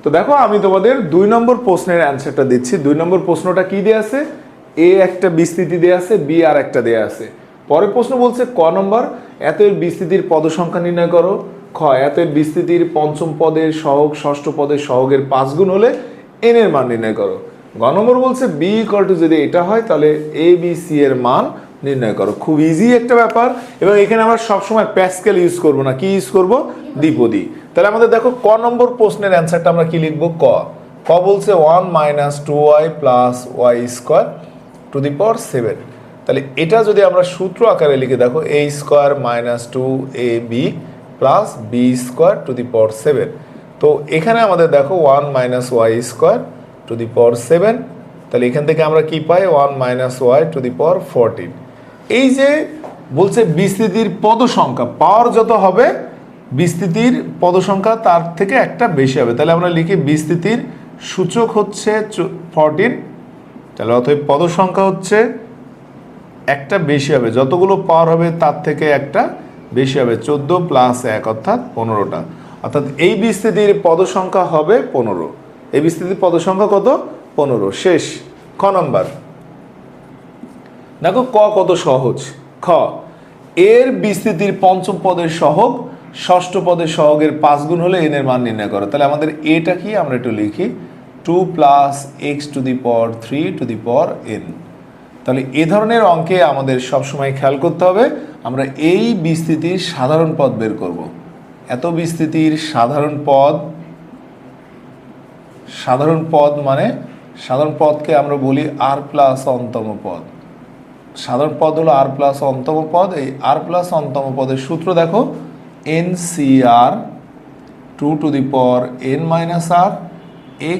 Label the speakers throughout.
Speaker 1: তো দেখো আমি তোমাদের 2 নম্বর প্রশ্নের অ্যান্সারটা দিচ্ছি। 2 নম্বর প্রশ্নটা কি দেয়া আছে? এ একটা বিস্তৃতি দেয়া আছে, বি আর একটা দেয়া আছে। পরের প্রশ্ন বলছে ক নম্বর, এত এর বিস্তৃতির পদ সংখ্যা নির্ণয় করো। খ, এত এর বিস্তৃতির পঞ্চম পদের সহগ ষষ্ঠ পদের সহগের 5 গুণ হলে এন এর মান নির্ণয় করো। গ নম্বর বলছে বি ইকুয়াল টু যদি এটা হয় তাহলে এ বি সি এর মান নির্ণয় করো। খুব ইজি একটা ব্যাপার, এবং এখানে আমরা সবসময় প্যাসকেল ইউজ করব না, কি ইউজ করব? দ্বিপদী। তাহলে আমাদের দেখো ক নম্বর প্রশ্নের অ্যান্সারটা আমরা কি লিখবো? ক ক বলছে 1 - 2y + y square to the power 7। তাহলে এটা যদি আমরা সূত্র আকারে লিখে দেখো a square - 2ab plus B square to the power 7। তো এখানে আমাদের দেখো 1 - y square to the power 7। তাহলে এখান থেকে আমরা কি পাই? 1 - y টু দি পাওয়ার 14। এই যে বলছে বিস্তৃতির পদ সংখ্যা, পাওয়ার যত হবে বিস্তৃতির পদ সংখ্যা তার থেকে একটা বেশি হবে। তাহলে আমরা লিখি বিস্তৃতির সূচক হচ্ছে 14। তাহলে অতএব পদ সংখ্যা হচ্ছে একটা বেশি হবে, যতগুলো পাওয়ার হবে তার থেকে একটা বেশি হবে। 14 + 1 অর্থাৎ 15টা। অর্থাৎ এই বিস্তৃতির পদ সংখ্যা হবে 15। এই বিস্তৃতির পদ সংখ্যা কত? 15। শেষ। খ নম্বর দেখো ক কত সহজ। খ, এর বিস্তৃতির পঞ্চম পদের সহগ ষষ্ঠ পদের সহগের 5 গুণ হলে এন এর মান নির্ণয় করো। তাহলে আমাদের এটা কি আমরা একটু লিখি 2 + x to the power 3 to the power n। তাহলে এ ধরনের অঙ্কে আমাদের সবসময় খেয়াল করতে হবে আমরা এই বিস্তৃতির সাধারণ পদ বের করব। এত বিস্তৃতির সাধারণ পদ মানে সাধারণ পদকে আমরা বলি r প্লাস অন্তম পদ। সাধারণ পদ হলো r প্লাস অন্তম পদ। এই r প্লাস অন্তম পদের সূত্র দেখো NCR 2 to the power n - r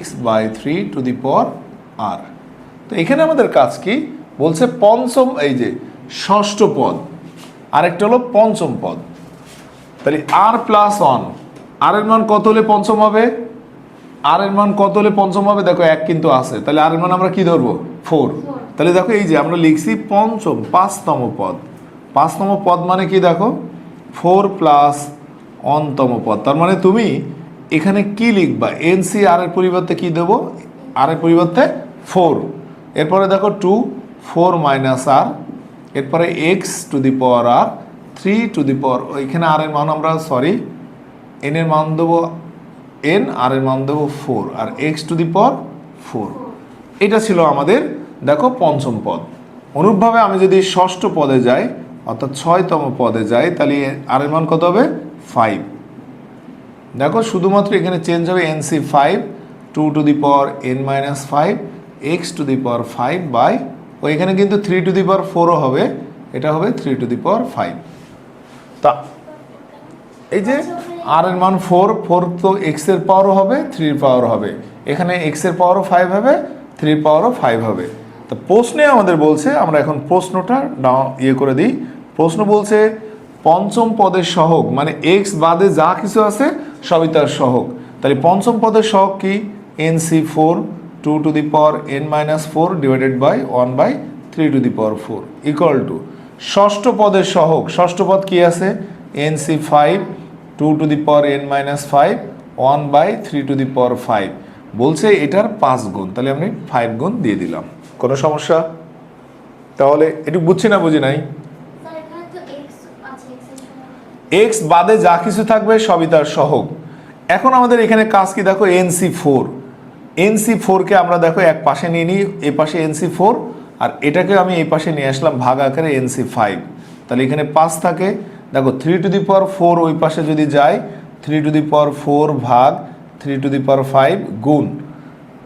Speaker 1: x/3 two the power r। তো এখানে আমাদের কাজ কি বলছে? পঞ্চম, এই যে ষষ্ঠ পদ, আরেকটা হলো পঞ্চম পদ। তাহলে r প্লাস 1, r এর মান কত হলে পঞ্চম হবে? r এর মান কত হলে পঞ্চম হবে? দেখো 1 কিন্তু আছে, তাহলে r এর মান আমরা কি ধরবো? 4। তাহলে দেখো এই যে আমরা লিখছি পঞ্চম 5তম পদ। 5তম পদ মানে কি? দেখো 4 প্লাস অনতম পদ। তার মানে তুমি এখানে কি লিখবা? NCR এর পরিবর্তে কি দেবো? r এর পরিবর্তে 4। এরপরে দেখো 2 4 - r, এরপরে x to the power r 3 to the power, এখানে r এর মান আমরা n এর মান দেবো n, r এর মান দেবো 4, আর x টু দি পাওয়ার 4। এটা ছিল আমাদের দেখো পঞ্চম পদ। অনুরূপভাবে আমি যদি ষষ্ঠ পদে যাই অর্থাৎ 6তম পদে যাই, তাহলে r এর মান কত হবে? 5। দেখো শুধুমাত্র এখানে চেঞ্জ হবে NC5 2 to the power n - 5 x to the power 5 by, এখানে কিন্তু 3 টু দি পাওয়ার 4ও হবে, এটা হবে 3 টু দি পাওয়ার 5। তা এই যে r এর মান 4 তো x এর পাওয়ারও হবে 3 এর পাওয়ারও হবে, এখানে x এর পাওয়ারও 5 হবে 3 এর পাওয়ারও 5 হবে। তো প্রশ্নে আমাদের বলছে, আমরা এখন প্রশ্নটা করে দিই। প্রশ্ন বলছে পঞ্চম পদের সহগ মানে x বাদে যা কিছু আছে সবই তার সহগ। তাহলে পঞ্চম পদের সহগ কি? NC4 2 to the power n - 4 divided by 1/3 to the power 4 equal to ষষ্ঠ পদের সহগ। ষষ্ঠ পদ কি আছে? NC5 2 to the power n - 5 1/3 to the power 5। বলছে এটার 5 গুণ, তাহলে আমি 5 গুণ দিয়ে দিলাম। কোনো সমস্যা? তাহলে একটু বুঝছি না বুঝি নাই? x বাদে যা কিছু থাকবে সবই তার সহগ। এখন আমাদের এখানে কাজ কি দেখো? NC4কে আমরা দেখো এক পাশে নিয়ে নিই, এই পাশে NC4, আর এটাকে আমি এই পাশে নিয়ে আসলাম ভাগ আকারে NC5। তাহলে এখানে 5 থাকে। দেখো 3 টু দি পাওয়ার 4 ওই পাশে যদি যায় 3 টু দি পাওয়ার 4 ভাগ 3 টু দি পাওয়ার 5 গুণ,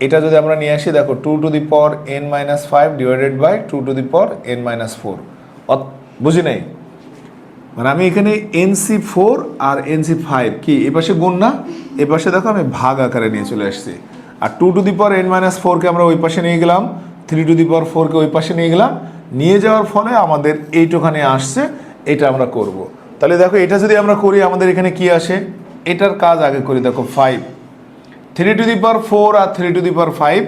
Speaker 1: এটা যদি আমরা নিয়ে আসি দেখো 2 to the power n - 5 divided by 2 to the power n - 4। বুঝি নাই? মানে আমি এখানে NC4 আর NC5 কি এ পাশে গুণ না, এ পাশে দেখো আমি ভাগ আকারে নিয়ে চলে আসছি। আর 2 টু দি পাওয়ার n - 4কে আমরা ওই পাশে নিয়ে গেলাম, 3 টু দি পাওয়ার 4কে ওই পাশে নিয়ে গেলাম। নিয়ে যাওয়ার ফলে আমাদের এইটুখানে আসছে, এটা আমরা করব। তাহলে দেখো এটা যদি আমরা করি আমাদের এখানে কি আসে? এটার কাজ আগে করি। দেখো 5 3 to the power 4 R 3 to the power 5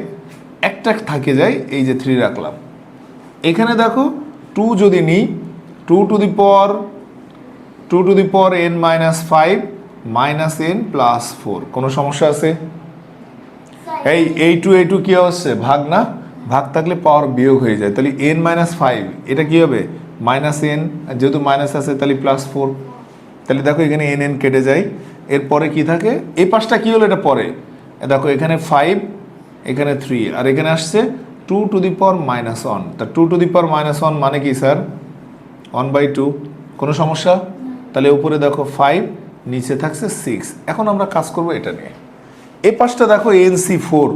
Speaker 1: একটা থাকে যায়, এই যে 3 রাখলাম। এখানে দেখো 2 যদি নিই 2 to the power n - 5 - n + 4। কোনো সমস্যা আছে? এই টু কি হচ্ছে ভাগ না, ভাগ থাকলে পাওয়ার বিয়োগ হয়ে যায়, তাহলে n মাইনাস ফাইভ এটা কি হবে মাইনাস এন, যেহেতু মাইনাস আছে তাহলে প্লাস ফোর। তাহলে দেখো এখানে এন এন কেটে যায়, এরপরে কি থাকে এই পাশটা কি হলো এটা পরে, দেখো এখানে ফাইভ এখানে থ্রি আর এখানে আসছে two to the power minus one. তা two to the power minus one মানে কি স্যার 1/2, কোনো সমস্যা? তাহলে উপরে দেখো ফাইভ নিচে থাকছে সিক্স। এখন আমরা কাজ করব এটা নিয়ে, এই পাশটা দেখো এনসি ফোর,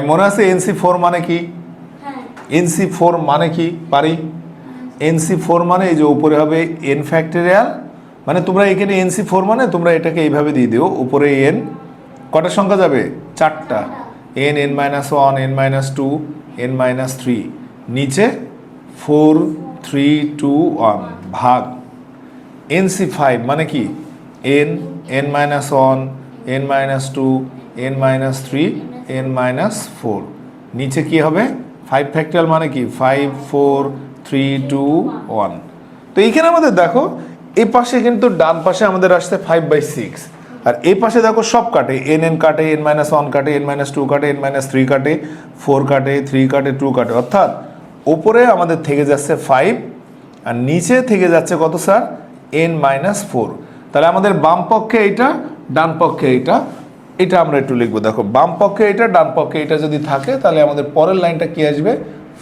Speaker 1: মনে আছে এনসি ফোর মানে কি? এনসি ফোর মানে কি পারি? এনসি ফোর মানে এই যে উপরে হবে এন ফ্যাক্টোরিয়াল, মানে তোমরা এখানে এনসি ফোর মানে তোমরা এটাকে এইভাবে দিয়ে দিও, উপরে এন কটা সংখ্যা যাবে চারটা, n n minus one n minus two n minus three, নিচে ফোর থ্রি টু ওয়ান ভাগ এনসি ফাইভ মানে কি n n minus one n minus two n minus three n minus four, নিচে কি হবে ফাইভ ফ্যাক্টোরিয়াল মানে কি five four three two one. তো এইখানে আমাদের দেখো এই পাশে কিন্তু ডান পাশে আমাদের আসছে 5/6, আর এই পাশে দেখো সব কাটে, এন এন কাটে, এন মাইনাস ওয়ান কাটে, এন মাইনাস টু কাটে, এন মাইনাস থ্রি কাটে, ফোর কাটে, থ্রি কাটে, টু কাটে, অর্থাৎ ওপরে আমাদের থেকে যাচ্ছে ফাইভ আর নিচে থেকে যাচ্ছে কত স্যার এন মাইনাস ফোর। তাহলে আমাদের বাম পক্ষে এইটা ডান পক্ষে এইটা, এটা আমরা একটু লিখবো, দেখো বাম পক্ষে এটা ডান পক্ষে এটা যদি থাকে তাহলে আমাদের পরের লাইনটা কি আসবে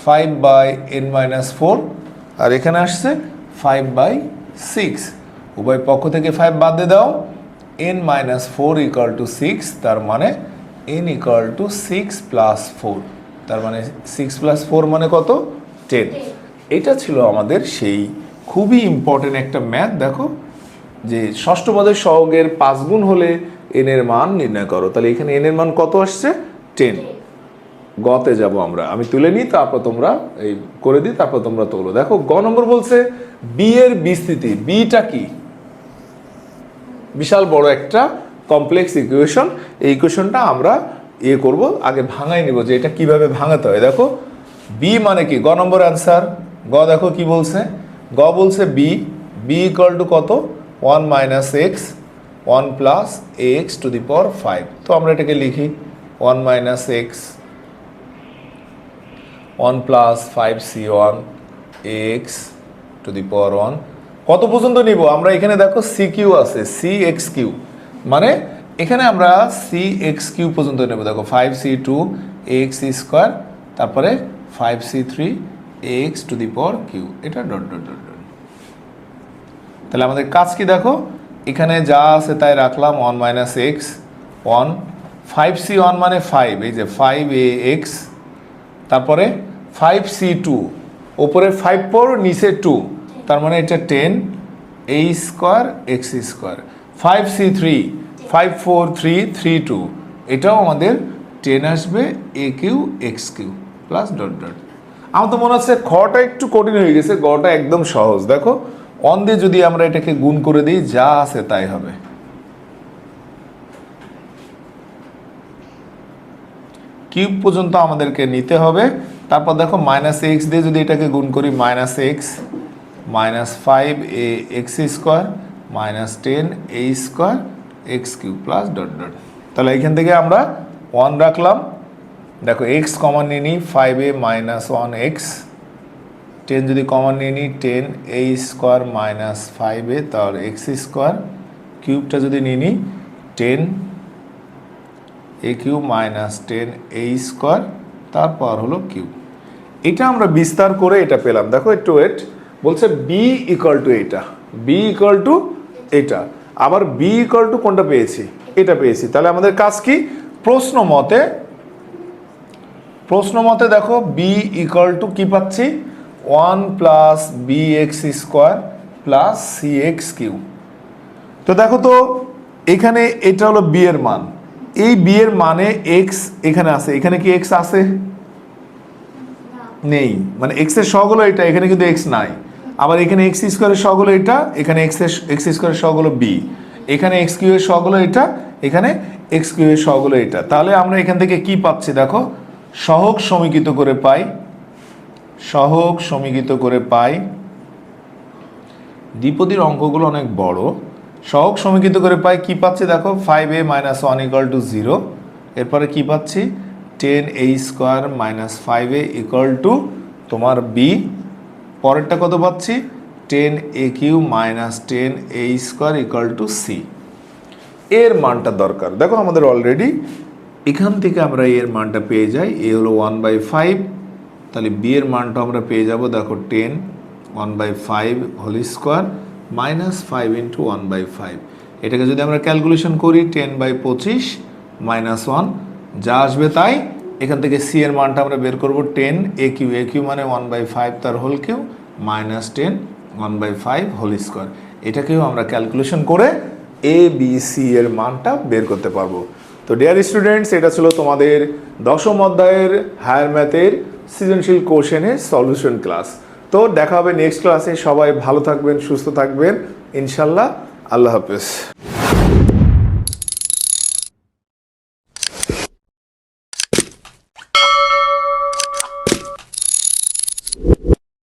Speaker 1: 5/n মাইনাস ফোর, আর এখানে আসছে 5/6, উভয় পক্ষ থেকে 5 বাদ দিয়ে দাও, n minus four equal to six, তার মানে n equal to six plus four, তার মানে সিক্স প্লাস ফোর মানে কত 10। এটা ছিল আমাদের সেই খুবই ইম্পর্টেন্ট একটা ম্যাথ, দেখো যে ষষ্ঠ পদের সহগের 5 গুণ হলে n এর মান নির্ণয় করো, তাহলে এখানে n এর মান কত আসছে 10। গতে যাব আমরা, আমি তুলে নিই তারপর তোমরা এই করে দিই তারপর তোমরা তোলো। দেখো গ নম্বর বলছে বি এর বিস্তৃতি, বিটা কি বিশাল বড় একটা কমপ্লেক্স ইকুয়েশন, এই ইকুয়েশনটা আমরা করব, আগে ভাঙাই নিব যে এটা কিভাবে ভাঙাতে হয়। দেখো বি মানে কি, গ নম্বর অ্যান্সার, গ দেখো কি বলছে, গ বলছে বি ইকুয়াল টু কত 1 minus X 1 plus X to the power 5। তো আমরা এটাকে লিখি 1 minus X 1 plus 5c1 X to the power 1, কত পর্যন্ত নিব আমরা? এখানে দেখো সি কিউ আছে, সি এক্স কিউ, মানে এখানে আমরা সি এক্স কিউ পর্যন্ত নেব। দেখো 5c2 এক্স স্কোয়ার, তারপরে 5c3 x to the power q, এটা ডট ডট ডট ডট। তাহলে আমাদের কাজ কি দেখো, এখানে যা আছে তাই রাখলাম, 1 মাইনাস এক্স 1, 5c1 মানে 5, এই যে 5ax, তারপরে 5c2 ওপরে 5 পর নিচে 2, তার মানে এটা 10 a square x square, 5c3 5 4 3 3 2, এটাও আমাদের 10 আসবে a q x q plus dot dot. আমার তো মনে হচ্ছে খটা একটু কঠিন হয়ে গেছে, গটা একদম সহজ। দেখো অন দিয়ে যদি আমরা এটাকে গুণ করে দিই যা আছে তাই হবে, কিউব পর্যন্ত আমাদেরকে নিতে হবে। তারপর দেখো মাইনাস এক্স দিয়ে যদি এটাকে গুণ করি, minus x minus 5ax square minus 10a square x cube plus dot dot. তাহলে এখান থেকে আমরা 1 রাখলাম, দেখো এক্স কমন নিয়ে নিই 5a মাইনাস 1x, 10 যদি কমন নিয়ে নিই 10a স্কোয়ার মাইনাস 5a, তাহলে এক্স স্কোয়ার, কিউবটা যদি নিয়ে নিই 10a cube minus 10a square, তারপর হলো কিউব। এটা আমরা বিস্তার করে এটা পেলাম। দেখো একটু ওয়েট, বলছে বি ইকুয়াল টু এটা, বি ইকুয়াল টু এটা, আবার বি ইকুয়াল টু কোনটা পেয়েছি এটা পেয়েছি। তাহলে আমাদের কাজ কি, প্রশ্ন মতে দেখো বি ইকুয়াল টু কি পাচ্ছি 1 plus b x square plus c x q. তো দেখো তো এখানে এটা হলো বি এর মান, এই বি এর মানে এক্স এখানে আছে, এখানে কি এক্স আছে নেই, মানে এক্স এর সহগ হলো এটা, এখানে কিন্তু এক্স নাই। আবার এখানে এক্স স্কোয়ারের সহগ হলো এটা, এখানে এক্স স্কোয়ারের সহগ হলো বি, এখানে এক্স কিউ এর সহগ হলো এটা, এখানে এক্স কিউ এর সহগ হলো এটা। তাহলে আমরা এখান থেকে কি পাচ্ছি দেখো, সহগ সমীকৃত করে পাই, দ্বিপদীর অঙ্কগুলো অনেক বড়, সহগ সমীকৃত করে পাই কি পাচ্ছি দেখো 5a মাইনাস 1 ইকুয়াল টু 0, এরপরে কি পাচ্ছি 10a² minus 5a equal to তোমার বি, পরেরটা কত পাচ্ছি 10aq minus 10a² equal to C. এর মানটা দরকার, দেখো আমাদের অলরেডি এখান থেকে আমরা এর মানটা পেয়ে যাই, এ হলো 1/5, তাহলে বি এর মানটা আমরা পেয়ে যাব, দেখো 10 1/5 হোল স্কোয়ার মাইনাস 5 ইন্টু 1/5। এটাকে যদি আমরা ক্যালকুলেশন করি 10/25 মাইনাস 1 যা আসবে তাই। এখান থেকে সি এর মানটা আমরা বের করব 10aq, aq মানে 1/5 তার whole q minus 10 1/5 whole square. এটাকেও আমরা ক্যালকুলেশন করে এ বি সি এর মানটা বের করতে পারবো। তো ডিয়ার স্টুডেন্টস, এটা ছিল তোমাদের 10ম অধ্যায়ের হায়ার ম্যাথের সৃজনশীল কোশ্চেনের সলিউশন ক্লাস। তো দেখা হবে নেক্সট ক্লাসে। সবাই ভালো থাকবেন, সুস্থ থাকবেন ইনশাল্লাহ। আল্লাহ হাফেজ।